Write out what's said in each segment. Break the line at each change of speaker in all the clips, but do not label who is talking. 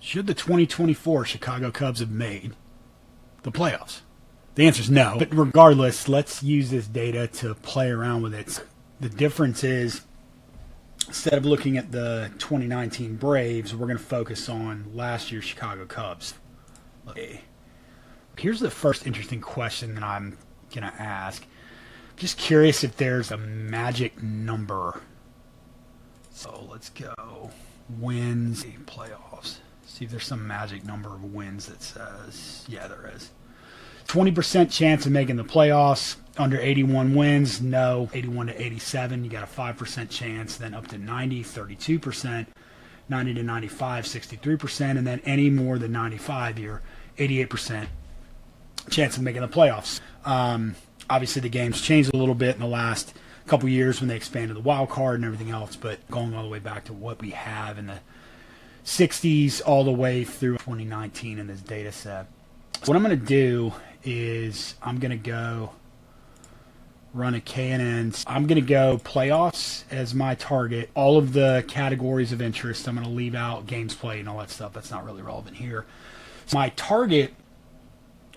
Should the 2024 Chicago Cubs have made the playoffs? The answer is no. But regardless, let's use this data to play around with it. The difference is, instead of looking at the 2019 Braves, we're going to focus on last year's Chicago Cubs. Okay. Here's the first interesting question that I'm going to ask. Just curious if there's a magic number. So let's go wins, playoffs. See if there's some magic number of wins that says, yeah, there is. 20% chance of making the playoffs. Under 81 wins, no. 81 to 87, you got a 5% chance. Then up to 90, 32%. 90 to 95, 63%. And then any more than 95, you're 88% chance of making the playoffs. Obviously, the game's changed a little bit in the last couple years when they expanded the wild card and everything else, but going all the way back to what we have in the 60s all the way through 2019 in this data set. What I'm going to do is I'm going to go run a K&N. I'm going to go playoffs as my target. All of the categories of interest, I'm going to leave out games played and all that stuff. That's not really relevant here. So my target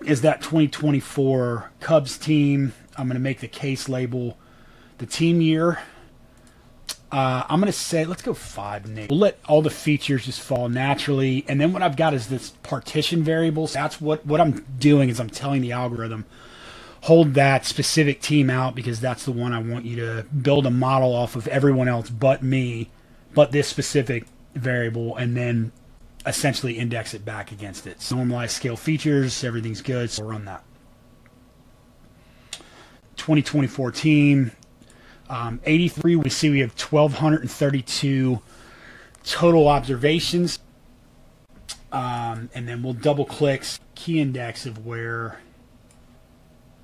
is that 2024 Cubs team. I'm going to make the case label the team year. I'm going to say, let's go 5 names. We'll let all the features just fall naturally. And then what I've got is this partition variables. That's what I'm doing is I'm telling the algorithm, hold that specific team out because that's the one I want you to build a model off of everyone else but me, but this specific variable, and then essentially index it back against it. So normalize scale features, everything's good, so we'll run that. 2024 team, 83, we see we have 1,232 total observations. And then we'll double click key index of where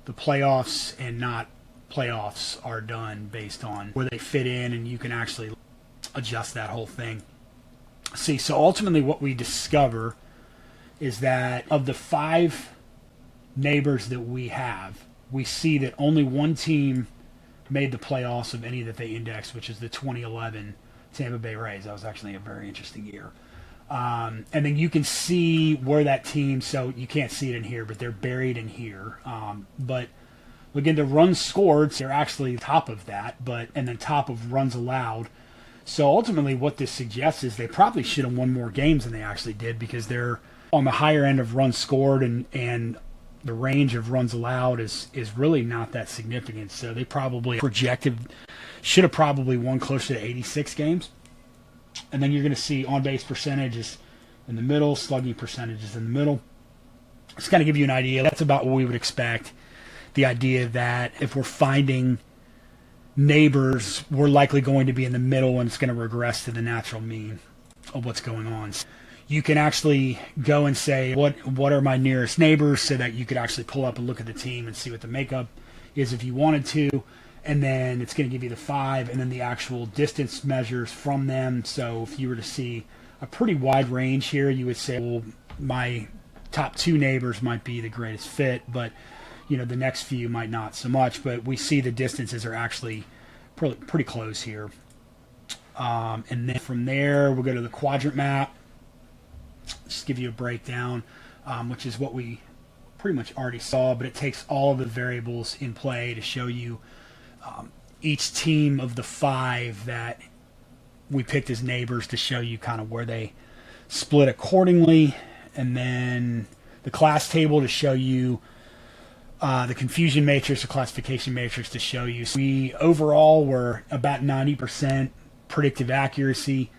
the playoffs and not playoffs are done based on where they fit in, and you can actually adjust that whole thing. See, so ultimately what we discover is that of the 5 neighbors that we have, we see that only one team made the playoffs of any that they indexed, which is the 2011 Tampa Bay Rays. That was actually a very interesting year. And then you can see where that team, so you can't see it in here, but they're buried in here. But again, the runs scored, they're actually top of that, and then top of runs allowed. So ultimately what this suggests is they probably should have won more games than they actually did because they're on the higher end of runs scored, and the range of runs allowed is really not that significant. So they probably should have probably won closer to 86 games. And then you're going to see on-base percentages in the middle, slugging percentages in the middle. Just kind of give you an idea. That's about what we would expect. The idea that if we're finding neighbors, we're likely going to be in the middle, and it's going to regress to the natural mean of what's going on. You can actually go and say, what are my nearest neighbors, so that you could actually pull up and look at the team and see what the makeup is if you wanted to. And then it's going to give you the 5 and then the actual distance measures from them. So if you were to see a pretty wide range here, you would say, well, my top 2 neighbors might be the greatest fit, but the next few might not so much. But we see the distances are actually pretty close here. And then from there, we'll go to the quadrant map. Just give you a breakdown, which is what we pretty much already saw, but it takes all of the variables in play to show you each team of the 5 that we picked as neighbors, to show you kind of where they split accordingly. And then the class table to show you the confusion matrix, the classification matrix to show you. So we overall were about 90% predictive accuracy,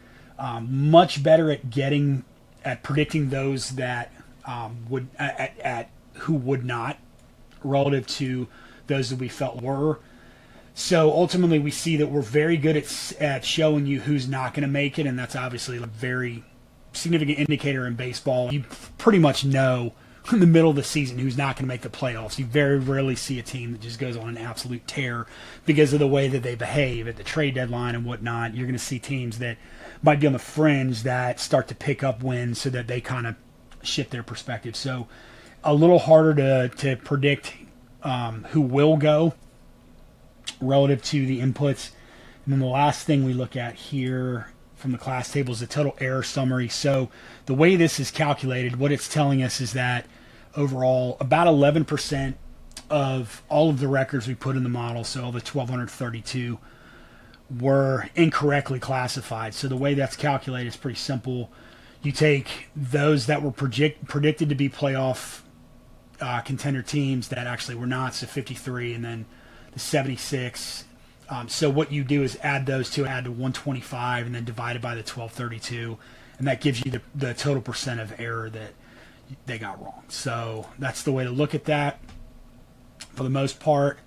much better at predicting those that would who would not, relative to those that we felt were. So ultimately, we see that we're very good at showing you who's not going to make it, and that's obviously a very significant indicator in baseball. You pretty much know in the middle of the season who's not going to make the playoffs. You very rarely see a team that just goes on an absolute tear because of the way that they behave at the trade deadline and whatnot. You're going to see teams that might be on the fringe that start to pick up wins so that they kind of shift their perspective. So a little harder to predict who will go relative to the inputs. And then the last thing we look at here from the class table is the total error summary. So the way this is calculated, what it's telling us is that overall about 11% of all of the records we put in the model, so all the 1,232, were incorrectly classified. So the way that's calculated is pretty simple. You take those that were predicted to be playoff contender teams that actually were not, so 53, and then the 76. So what you do is add those two, add to 125, and then divide it by the 1,232, and that gives you the total percent of error that they got wrong. So that's the way to look at that for the most part.